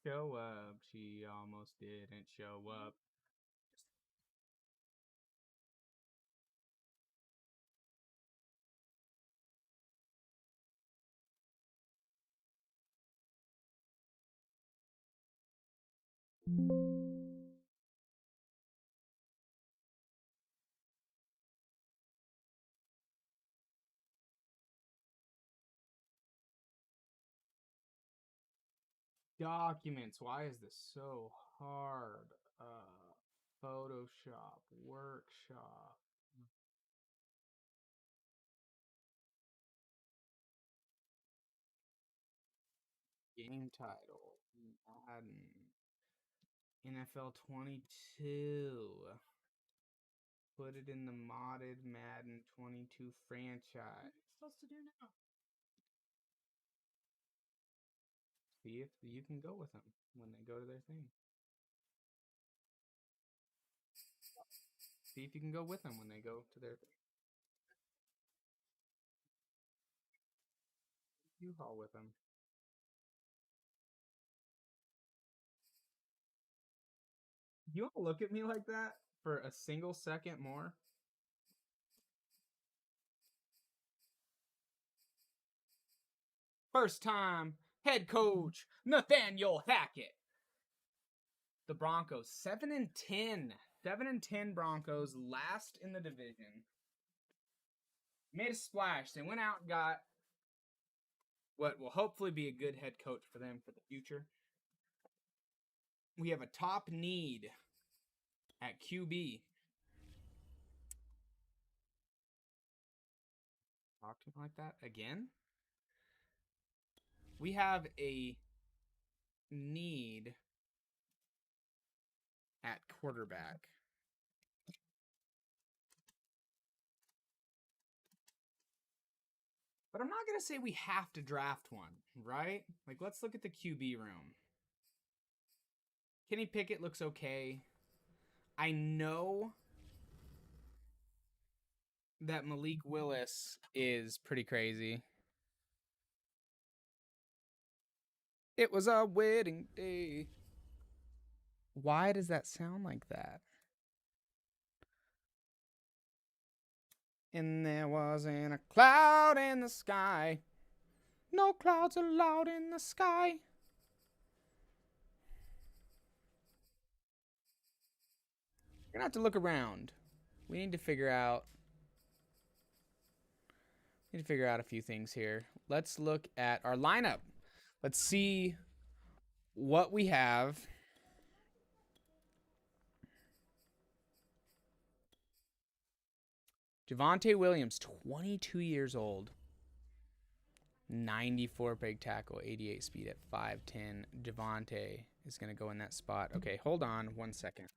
Show up. She almost didn't show up. Documents. Why is this so hard? Photoshop. Workshop. Game title. Madden. NFL 22. Put it in the modded Madden 22 franchise. What are you supposed to do now? See if you can go with them when they go to their thing. See if you can go with them when they go to their thing. You haul with them. You want to look at me like that for a single second more? First time head coach Nathaniel Hackett. The Broncos 7-10. 7-10 Broncos, last in the division. Made a splash. They went out and got what will hopefully be a good head coach for them for the future. We have a top need at QB. Talk to me like that again. We have a need at quarterback. But I'm not going to say we have to draft one, right? Like, let's look at the QB room. Kenny Pickett looks okay. I know that Malik Willis is pretty crazy. It was our wedding day. Why does that sound like that? And there wasn't a cloud in the sky. No clouds allowed in the sky. You're gonna have to look around. We need to figure out a few things here. Let's look at our lineup. Let's see what we have. Javonte Williams, 22 years old. 94 big tackle, 88 speed at 5'10". Javonte is going to go in that spot. Okay, hold on 1 second.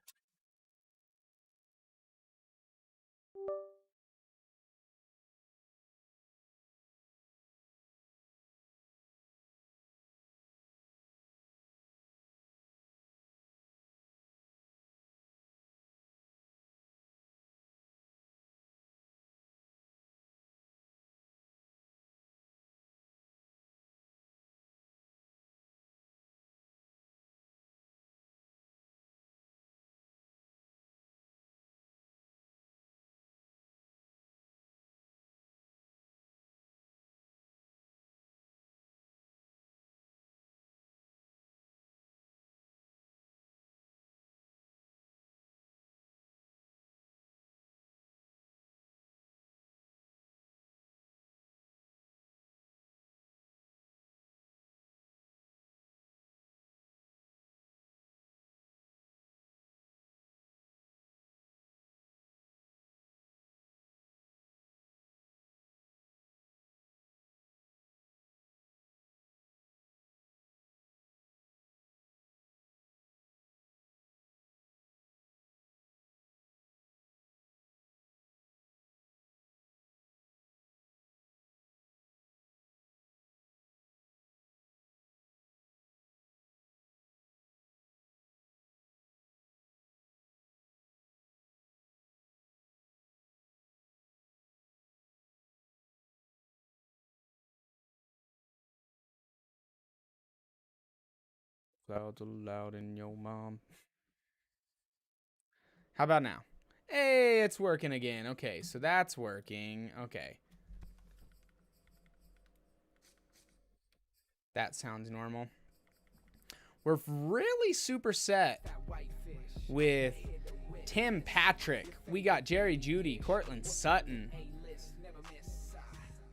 Clouds are loud in your mom. How about now? Hey, it's working again. Okay, so that's working. Okay. That sounds normal. We're really super set with Tim Patrick. We got Jerry Jeudy, Cortland Sutton.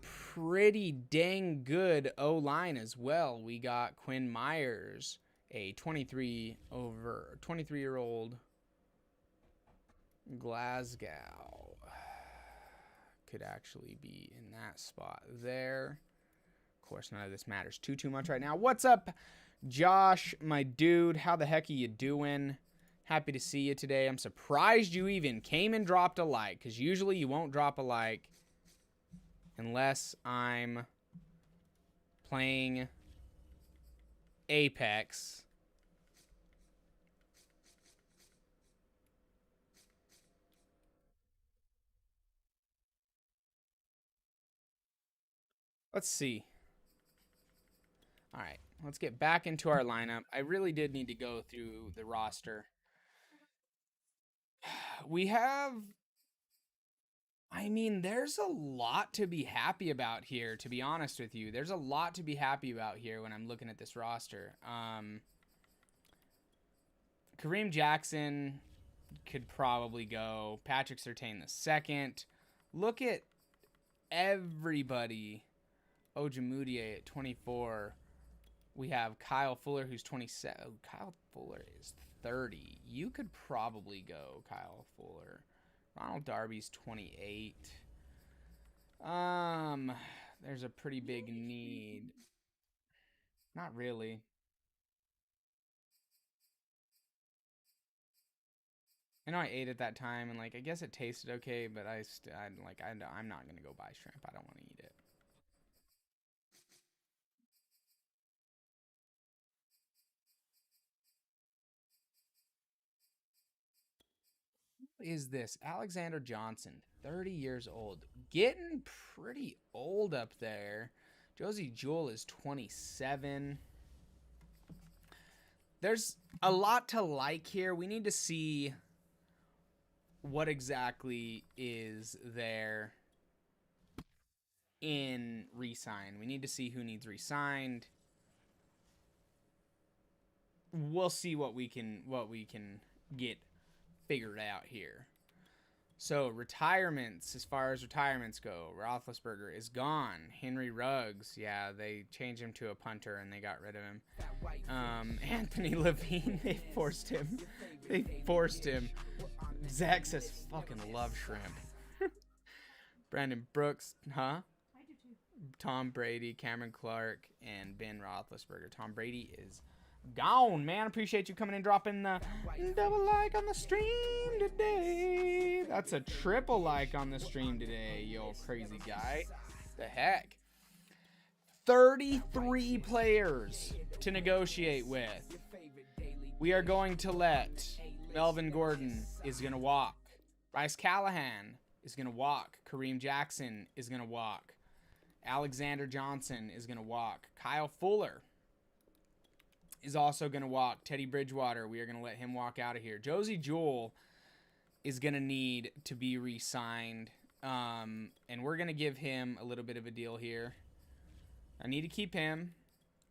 Pretty dang good O-line as well. We got Quinn Myers, a 23-year-old Glasgow. Could actually be in that spot there. Of course, none of this matters too much right now. What's up, Josh, my dude? How the heck are you doing? Happy to see you today. I'm surprised you even came and dropped a like, because usually you won't drop a like unless I'm playing Apex. Let's see. All right, let's get back into our lineup. I really did need to go through the roster. We have, I mean, there's a lot to be happy about here, to be honest with you. There's a lot to be happy about here when I'm looking at this roster. Kareem Jackson could probably go. Patrick Surtain the second. Look at everybody. Ojemudia at 24. We have Kyle Fuller, who's 27. Oh, Kyle Fuller is 30. You could probably go Kyle Fuller. Ronald Darby's 28. There's a pretty big need. Not really. I know I ate at that time, and like I guess it tasted okay, but I'm not gonna go buy shrimp. I don't want to eat it. What is this? Alexander Johnson, 30 years old, getting pretty old up there. Josie Jewell is 27. There's a lot to like here. We need to see what exactly is there in re-sign. We need to see who needs re-signed. We'll see what we can get figured out here. So retirements, as far as retirements go, Roethlisberger is gone. Henry Ruggs, yeah, they changed him to a punter and they got rid of him. Anthony Levine, they forced him. Zach says, fucking love shrimp. Brandon Brooks, huh? Tom Brady, Cameron Clark, and Ben Roethlisberger. Tom Brady is gone, man. Appreciate you coming and dropping the double like on the stream today. That's a triple like on the stream today, yo crazy guy. The heck? 33 players to negotiate with. We are going to let Melvin Gordon is going to walk. Bryce Callahan is going to walk. Kareem Jackson is going to walk. Alexander Johnson is going to walk. Kyle Fuller is also going to walk. Teddy Bridgewater, we are going to let him walk out of here. Josie Jewell is going to need to be re-signed. And we're going to give him a little bit of a deal here. I need to keep him.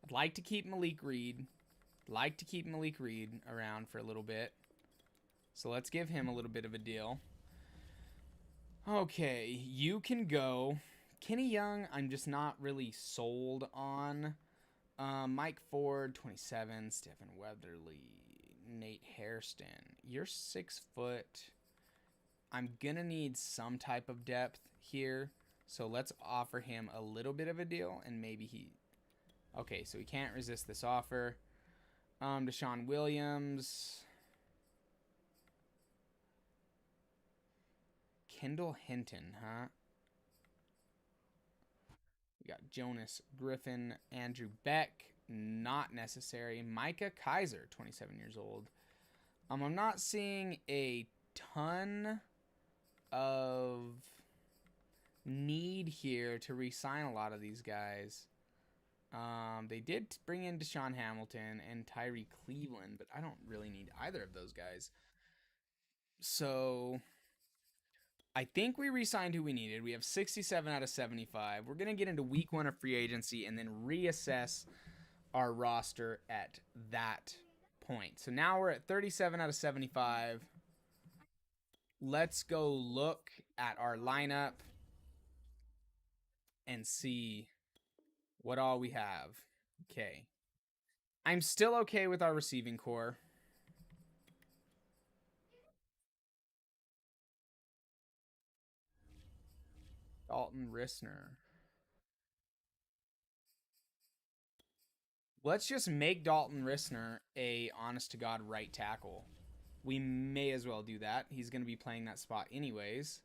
I'd like to keep Malik Reed. Around for a little bit. So let's give him a little bit of a deal. Okay, you can go. Kenny Young, I'm just not really sold on. Mike Ford, 27. Stephen Weatherly. Nate Hairston. You're 6 foot. I'm going to need some type of depth here. So let's offer him a little bit of a deal. And maybe he... Okay, so he can't resist this offer. Deshaun Williams. Kendall Hinton, huh? We got Jonas Griffin, Andrew Beck, not necessary. Micah Kaiser, 27 years old. I'm not seeing a ton of need here to re-sign a lot of these guys. They did bring in Deshaun Hamilton and Tyree Cleveland, but I don't really need either of those guys. So I think we re-signed who we needed. We have 67 out of 75. We're gonna get into week 1 of free agency and then reassess our roster at that point. So now we're at 37 out of 75. Let's go look at our lineup and see what all we have. Okay. I'm still okay with our receiving core. Dalton Risner. Let's just make Dalton Risner a honest to God right tackle. We may as well do that. He's going to be playing that spot anyways.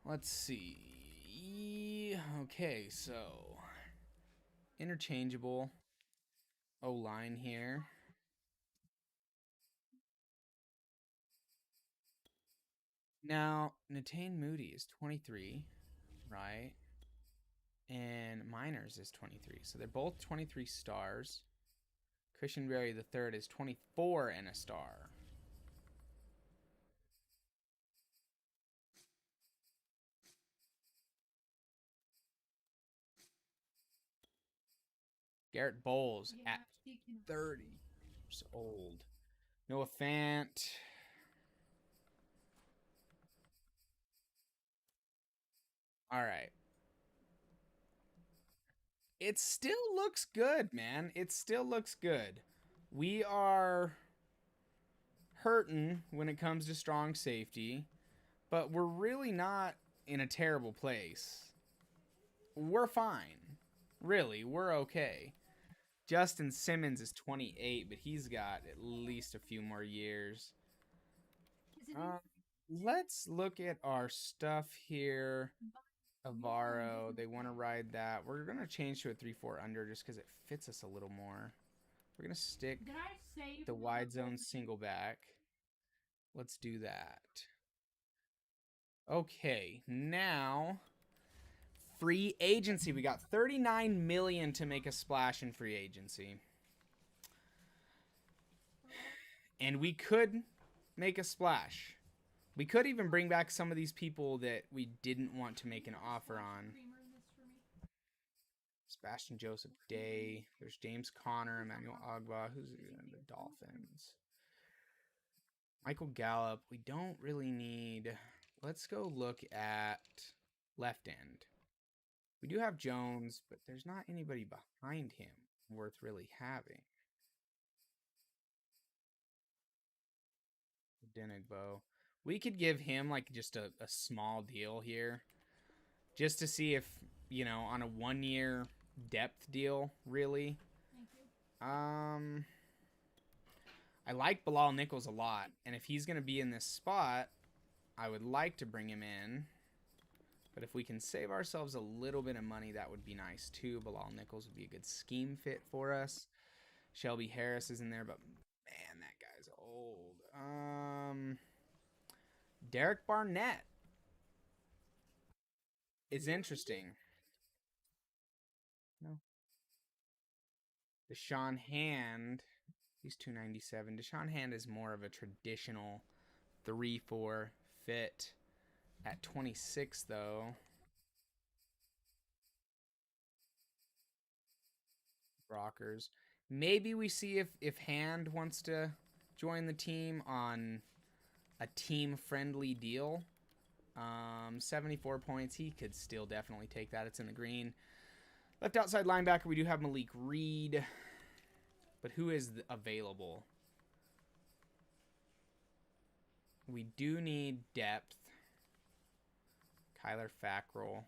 Let's see. Okay, so interchangeable O-line here. Now, Natane Moody is 23, right? And Miners is 23. So they're both 23 stars. Cushenberry the third is 24 and a star. Garrett Bowles at 30 years old. Noah Fant. All right. It still looks good, man. It still looks good. We are hurting when it comes to strong safety, but we're really not in a terrible place. We're fine. Really, we're okay. Justin Simmons is 28, but he's got at least a few more years. Let's look at our stuff here. Avaro, they want to ride that. We're going to change to a 3-4 under just because it fits us a little more. We're going to stick the wide zone single back. Let's do that. Okay, now free agency. We got 39 million to make a splash in free agency. And we could make a splash. We could even bring back some of these people that we didn't want to make an offer on. Sebastian Joseph Day. There's James Conner, Emmanuel Ogba. Who's in the Dolphins? Michael Gallup. We don't really need. Let's go look at left end. We do have Jones, but there's not anybody behind him worth really having. Denigbo. We could give him like just a small deal here. Just to see if, you know, on a 1-year depth deal, really. I like Bilal Nichols a lot, and if he's going to be in this spot, I would like to bring him in. But if we can save ourselves a little bit of money, that would be nice too. Bilal Nichols would be a good scheme fit for us. Shelby Harris is in there, but man, that guy's old. Derek Barnett is interesting. No. Deshaun Hand, he's 297. Deshaun Hand is more of a traditional 3-4 fit. At 26, though. Rockers. Maybe we see if Hand wants to join the team on a team-friendly deal. 74 points. He could still definitely take that. It's in the green. Left outside linebacker, we do have Malik Reed. But who is available? We do need depth. Kyler Fackrell.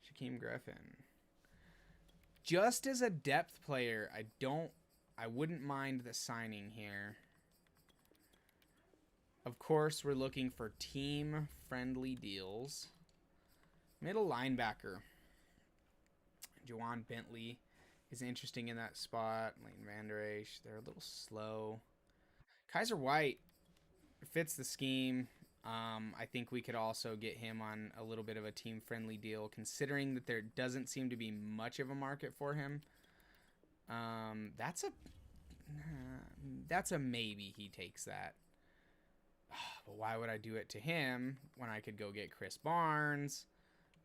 Shaquem Griffin. Just as a depth player, I wouldn't mind the signing here. Of course, we're looking for team-friendly deals. Middle linebacker. Jawan Bentley is interesting in that spot. Leighton Vander Esch, they're a little slow. Kaiser White fits the scheme. I think we could also get him on a little bit of a team friendly deal, considering that there doesn't seem to be much of a market for him. That's a maybe. He takes that. But why would I do it to him when I could go get Chris Barnes,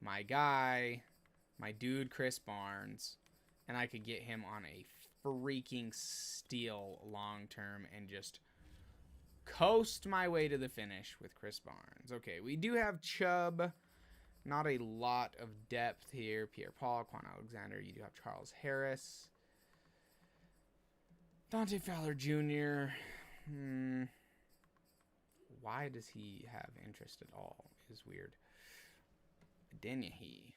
my guy, my dude Chris Barnes, and I could get him on a freaking steal long term and just coast my way to the finish with Chris Barnes. Okay, we do have Chubb. Not a lot of depth here. Pierre-Paul, Quan Alexander. You do have Charles Harris. Dante Fowler Jr. Why does he have interest at all? Is weird. Adenahi.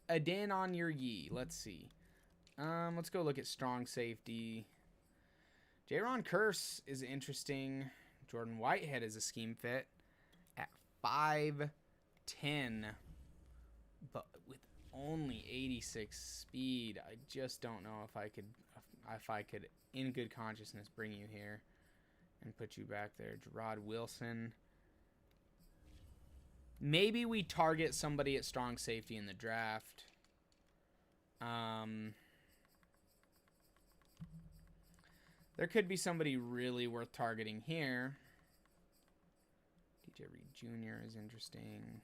Aden on your ye. Let's see. Let's go look at strong safety. Jaron Curse is interesting. Jordan Whitehead is a scheme fit at 5'10", but with only 86 speed. I just don't know if I could, in good consciousness, bring you here and put you back there. Gerard Wilson. Maybe we target somebody at strong safety in the draft. There could be somebody really worth targeting here. DJ Reed Jr. is interesting.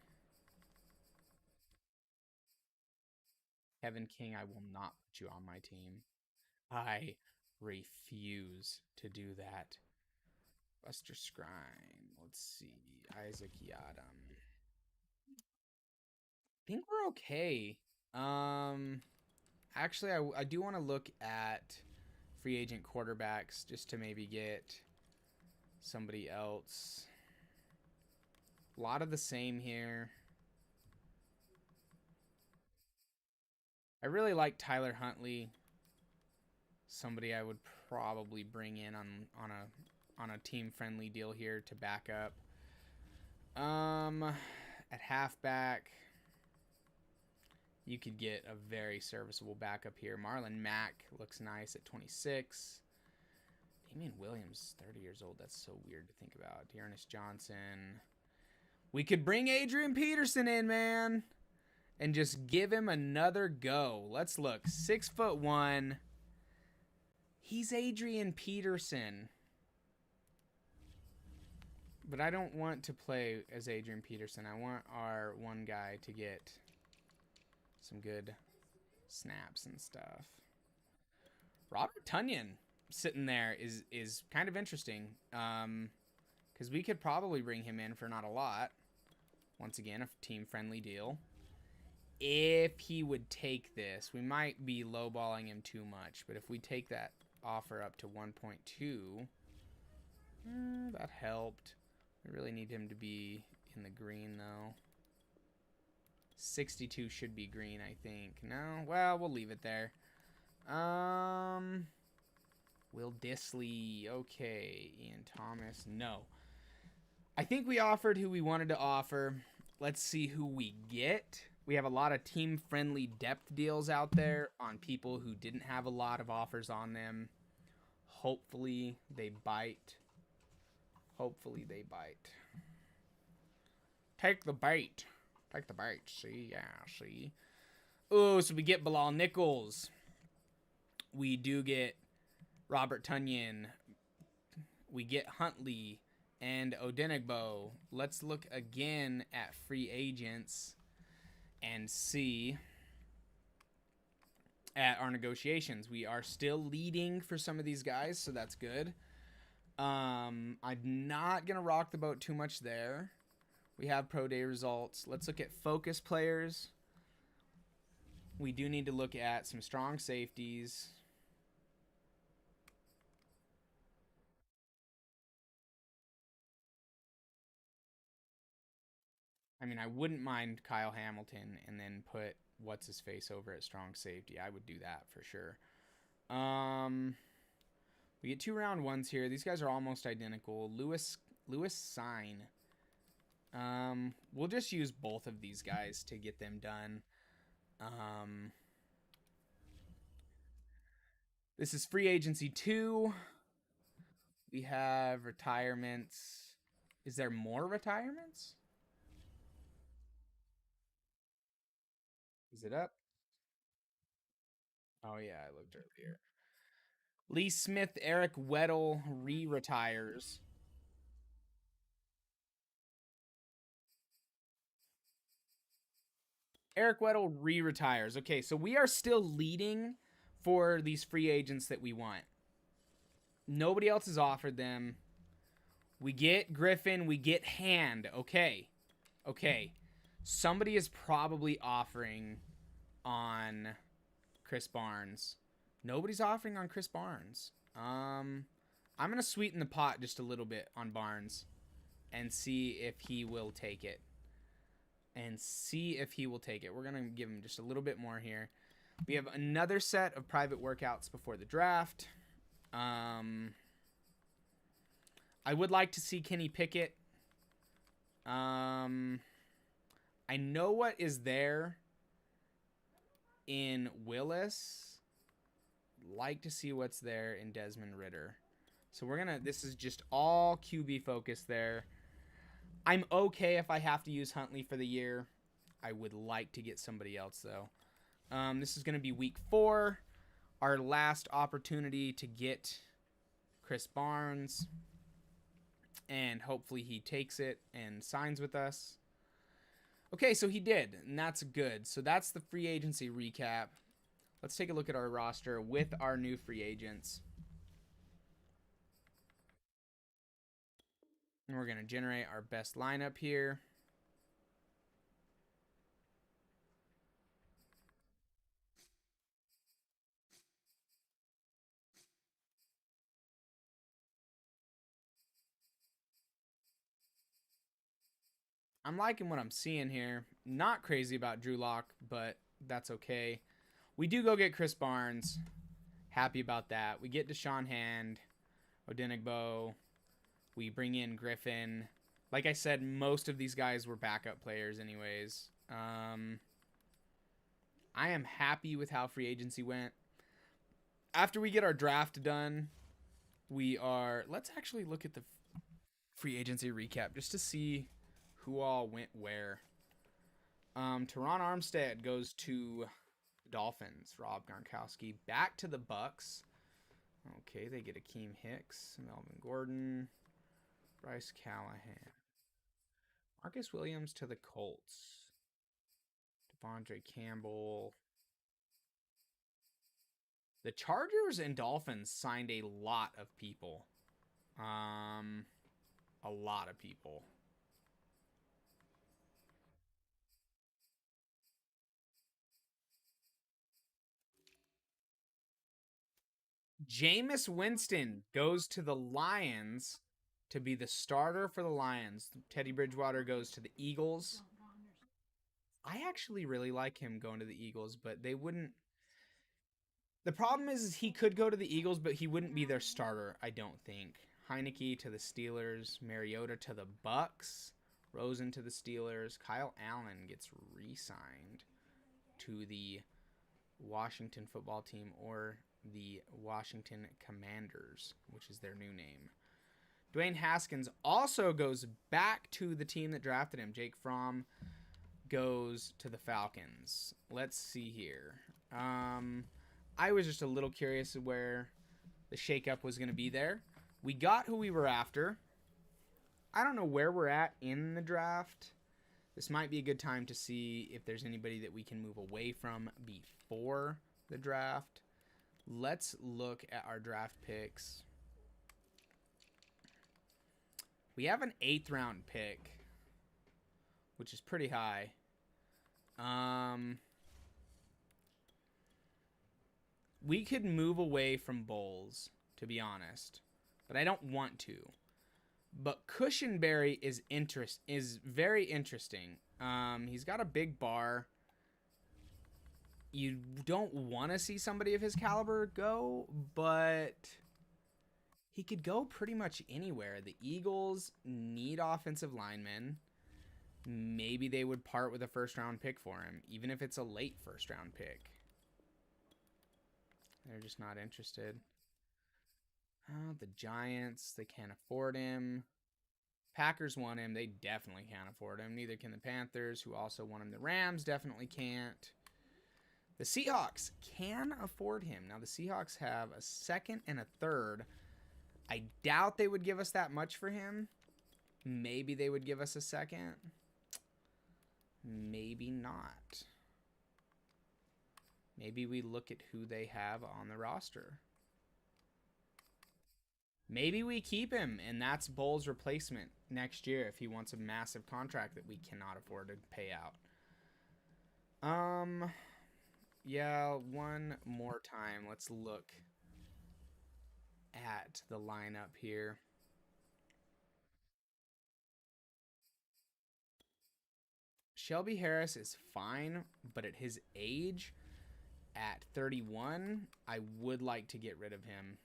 Kevin King, I will not put you on my team. I refuse to do that. Buster Skrine. Let's see. Isaac Yadam. I think we're okay. Actually, I do want to look at free agent quarterbacks just to maybe get somebody else. A lot of the same here. I really like Tyler Huntley. Somebody I would probably bring in on a team friendly deal here to back up. At halfback, you could get a very serviceable backup here. Marlon Mack looks nice at 26. Damian Williams, 30 years old. That's so weird to think about. Dearness Johnson. We could bring Adrian Peterson in, man, and just give him another go. Let's look. 6'1". He's Adrian Peterson. But I don't want to play as Adrian Peterson. I want our one guy to get some good snaps and stuff. Robert Tonyan sitting there is kind of interesting. Because we could probably bring him in for not a lot. Once again, a team-friendly deal. If he would take this, we might be lowballing him too much. But if we take that offer up to 1.2, that helped. We really need him to be in the green, though. 62 should be green, I think. No? Well, we'll leave it there. Will Disley. Okay. Ian Thomas. No. I think we offered who we wanted to offer. Let's see who we get. We have a lot of team-friendly depth deals out there on people who didn't have a lot of offers on them. Hopefully they bite. Hopefully they bite. Take the bait. Take the bait. See? Yeah, see? Oh, so we get Bilal Nichols. We do get Robert Tonyan. We get Huntley and Odenigbo. Let's look again at free agents and see at our negotiations. We are still leading for some of these guys, so that's good. I'm not going to rock the boat too much there. We have pro day results. Let's look at focus players. We do need to look at some strong safeties. I mean, I wouldn't mind Kyle Hamilton and then put what's-his-face over at strong safety. I would do that for sure. We get 2 round ones here. These guys are almost identical. Lewis Sign. We'll just use both of these guys to get them done. This is free agency 2. We have retirements. Is there more retirements? Is it up? Oh, yeah, I looked earlier. Lee Smith, Eric Weddle re-retires. Eric Weddle re-retires. Okay, so we are still leading for these free agents that we want. Nobody else has offered them. We get Griffin. We get Hand. Okay. Okay. Somebody is probably offering on Chris Barnes. Nobody's offering on Chris Barnes. I'm gonna sweeten the pot just a little bit on Barnes and see if he will take it. We're gonna give him just a little bit more here. We have another set of private workouts before the draft. I would like to see Kenny Pickett. I know what is there in Willis. Like to see what's there in Desmond Ridder. So this is just all QB focused there. I'm okay if I have to use Huntley for the year. I would like to get somebody else, though. This is going to be week 4. Our last opportunity to get Chris Barnes. And hopefully he takes it and signs with us. Okay, so he did, and that's good. So that's the free agency recap. Let's take a look at our roster with our new free agents. And we're going to generate our best lineup here. I'm liking what I'm seeing here. Not crazy about Drew Lock, but that's okay. We do go get Chris Barnes. Happy about that. We get Deshaun Hand, Odenigbo. We bring in Griffin. Like I said, most of these guys were backup players anyways. I am happy with how free agency went. After we get our draft done, let's actually look at the free agency recap just to see who all went where. Teron Armstead goes to the Dolphins. Rob Gronkowski back to the Bucks. Okay, they get Akeem Hicks, Melvin Gordon, Bryce Callahan. Marcus Williams to the Colts. Devondre Campbell. The Chargers and Dolphins signed a lot of people. A lot of people. Jameis Winston goes to the Lions to be the starter for the Lions. Teddy Bridgewater goes to the Eagles. I actually really like him going to the Eagles, but they wouldn't. The problem is he could go to the Eagles, but he wouldn't be their starter, I don't think. Heineke to the Steelers, Mariota to the Bucks, Rosen to the Steelers, Kyle Allen gets re-signed to the Washington football team or the Washington Commanders, which is their new name. Dwayne Haskins also goes back to the team that drafted him. Jake Fromm goes to the Falcons. Let's see here. I was just a little curious where the shakeup was going to be there. We got who we were after. I don't know where we're at in the draft. This might be a good time to see if there's anybody that we can move away from before the draft. Let's look at our draft picks. We have an 8th round pick, which is pretty high. We could move away from Bowles, to be honest, but I don't want to. But Cushenberry is very interesting. He's got a big bar. You don't want to see somebody of his caliber go, but he could go pretty much anywhere. The Eagles need offensive linemen. Maybe they would part with a first-round pick for him, even if it's a late first-round pick. They're just not interested. The Giants, they can't afford him. Packers want him. They definitely can't afford him. Neither can the Panthers, who also want him. The Rams definitely can't. The Seahawks can afford him. Now, the Seahawks have a second and a third. I doubt they would give us that much for him. Maybe they would give us a second. Maybe not. Maybe we look at who they have on the roster. Maybe we keep him, and that's Bull's replacement next year if he wants a massive contract that we cannot afford to pay out. Yeah, one more time. Let's look at the lineup here. Shelby Harris is fine, but at his age, at 31, I would like to get rid of him.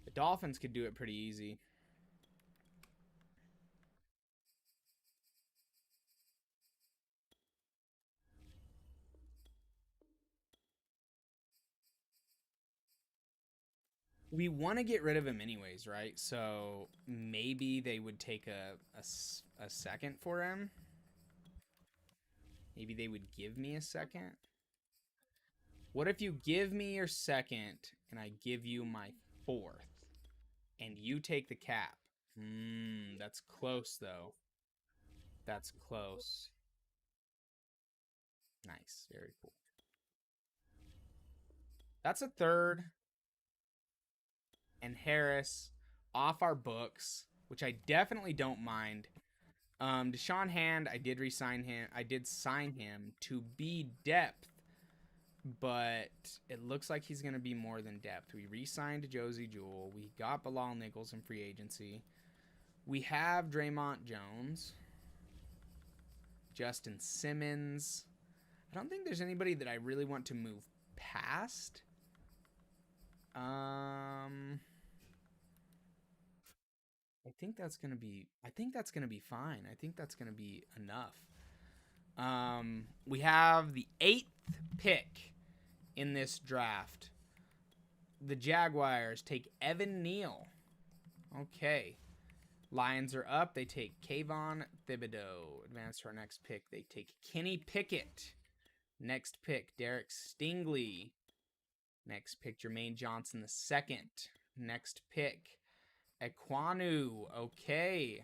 The Dolphins could do it pretty easy. We want to get rid of him anyways, right? So maybe they would take a second for him. Maybe they would give me a second. What if you give me your second and I give you my fourth and you take the cap? That's close though. That's close. Nice. Very cool. That's a third. And Harris off our books, which I definitely don't mind. Deshaun Hand, I did resign him. I did sign him to be depth, but it looks like he's going to be more than depth. We re-signed Josie Jewell. We got Bilal Nichols in free agency. We have Draymond Jones, Justin Simmons. I don't think there's anybody that I really want to move past. I think that's gonna be fine. I think that's gonna be enough. We have the 8th pick in this draft. The Jaguars take Evan Neal. Okay. Lions are up. They take Kayvon Thibodeau. Advance to our next pick. They take Kenny Pickett. Next pick, Derek Stingley. Next pick, Jermaine Johnson the second. Next pick, Ekwonu. Okay.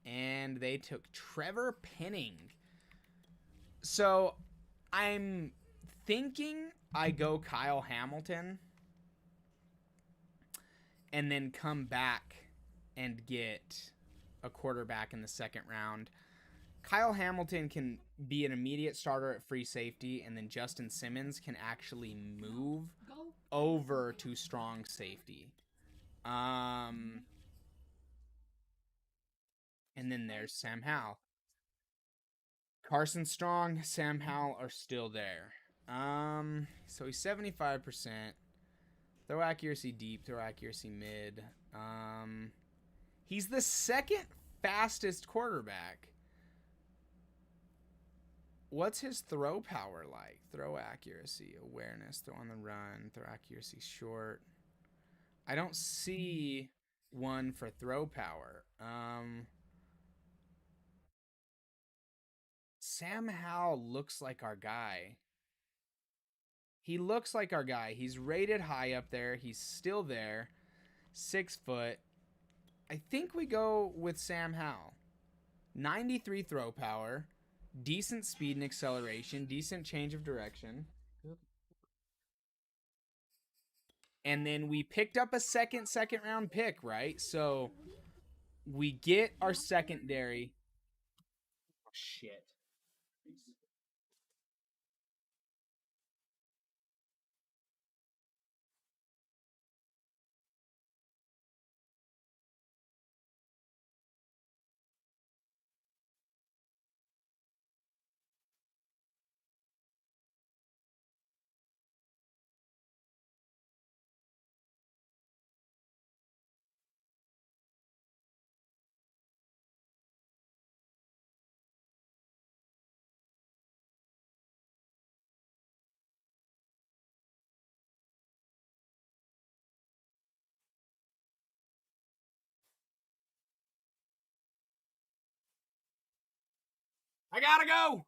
And they took Trevor Penning. So I'm thinking I go Kyle Hamilton and then come back and get a quarterback in the second round. Kyle Hamilton can be an immediate starter at free safety, and then Justin Simmons can actually move over to strong safety. And then there's Sam Howell. Carson Strong, Sam Howell are still there. So he's 75%. Throw accuracy deep, throw accuracy mid. He's the second fastest quarterback. What's his throw power like? Throw accuracy, awareness, throw on the run, throw accuracy short. I don't see one for throw power. Sam Howell looks like our guy. He looks like our guy. He's rated high up there. He's still there. 6 foot. I think we go with Sam Howell. 93 throw power. Decent speed and acceleration. Decent change of direction. And then we picked up a second round pick, right? So we get our secondary. Oh, shit. I gotta go.